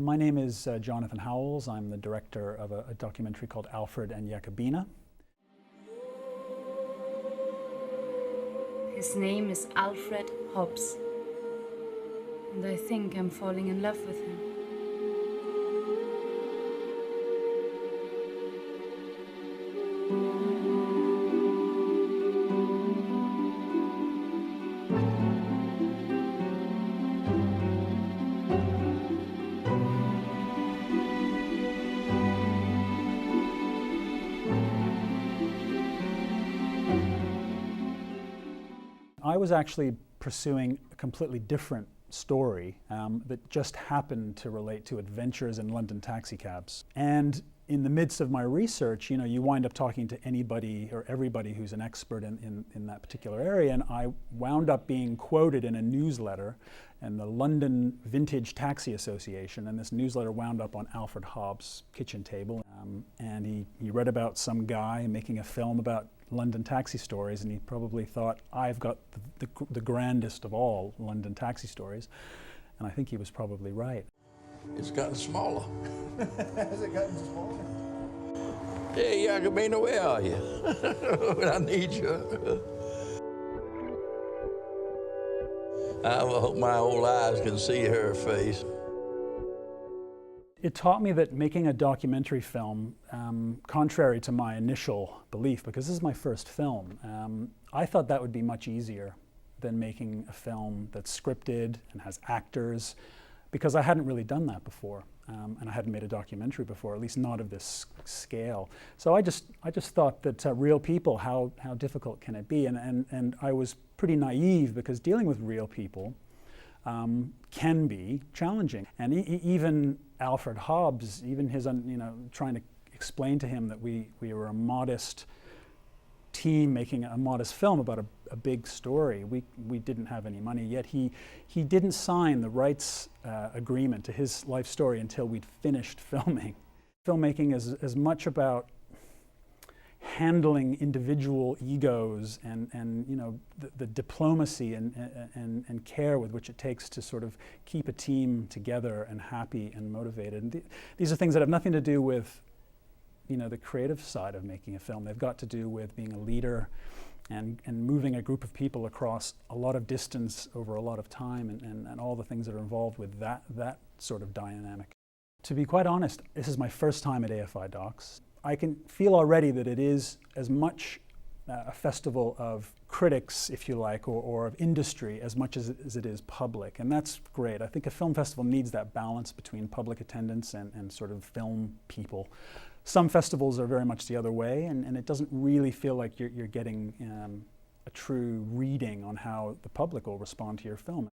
My name is Jonathan Howells. I'm the director of a documentary called Alfred and Jakobine. His name is Alfred Hobbs, and I think I'm falling in love with him. I was actually pursuing a completely different story that just happened to relate to adventures in London taxicabs. And in the midst of my research, you wind up talking to anybody or everybody who's an expert in that particular area, and I wound up being quoted in a newsletter in the London Vintage Taxi Association, and this newsletter wound up on Alfred Hobbs' kitchen table. And he read about some guy making a film about London taxi stories, and he probably thought, I've got the grandest of all London taxi stories, and I think he was probably right. It's gotten smaller. Has it gotten smaller? Hey, Jakobine, where are you? I need you. I hope my old eyes can see her face. It taught me that making a documentary film, contrary to my initial belief, because this is my first film, I thought that would be much easier than making a film that's scripted and has actors, because I hadn't really done that before, and I hadn't made a documentary before, at least not of this scale. So I just thought that real people, how difficult can it be? And I was pretty naive, because dealing with real people can be challenging. And even Alfred Hobbs, even his, trying to explain to him that we were a modest team making a modest film about a big story. We didn't have any money, yet he didn't sign the rights agreement to his life story until we'd finished filming. Filmmaking is as much about handling individual egos and the diplomacy and care with which it takes to sort of keep a team together and happy and motivated. And these are things that have nothing to do with the creative side of making a film. They've got to do with being a leader and moving a group of people across a lot of distance over a lot of time and all the things that are involved with that sort of dynamic. To be quite honest, this is my first time at AFI Docs. I can feel already that it is as much a festival of critics, if you like, or of industry as much as it is public, and that's great. I think a film festival needs that balance between public attendance and sort of film people. Some festivals are very much the other way, and it doesn't really feel like you're getting a true reading on how the public will respond to your film.